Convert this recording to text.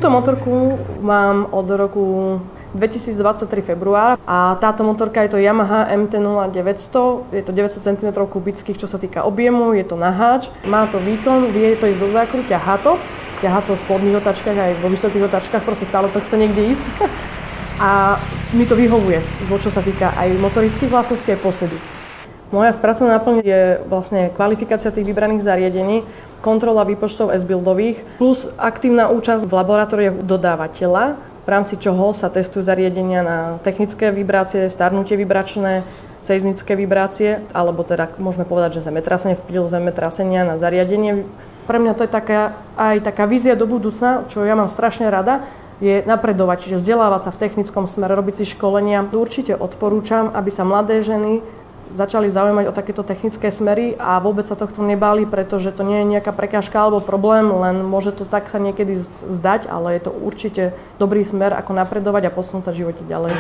Túto motorku mám od roku 2023 február a táto motorka je to Yamaha MT-0900, je to 900 cm kubických, čo sa týka objemu, je to naháč, má to výkon, vie to ísť do zákru, ťahá to v spodných otáčkach aj vo vysokých otáčkach, proste stále to chce niekde ísť a mi to vyhovuje, čo sa týka aj motorických vlastností, aj posedy. Moja pracovná náplň je vlastne kvalifikácia tých vybraných zariadení, kontrola výpočtov S-buildových, plus aktívna účasť v laboratóriách dodávateľa, v rámci čoho sa testujú zariadenia na technické vibrácie, starnutie vibračné, seizmické vibrácie, alebo teda môžeme povedať, že zemetrasenie, vplyv zemetrasenia na zariadenie. Pre mňa to je taká vízia do budúcna, čo ja mám strašne rada, je napredovať, čiže vzdelávať sa v technickom smere, robiť si školenia. Určite odporúčam, aby sa mladé ženy začali zaujímať o takéto technické smery a vôbec sa tohto nebáli, pretože to nie je nejaká prekážka alebo problém, len môže to tak sa niekedy zdať, ale je to určite dobrý smer, ako napredovať a posunúť sa v živote ďalej.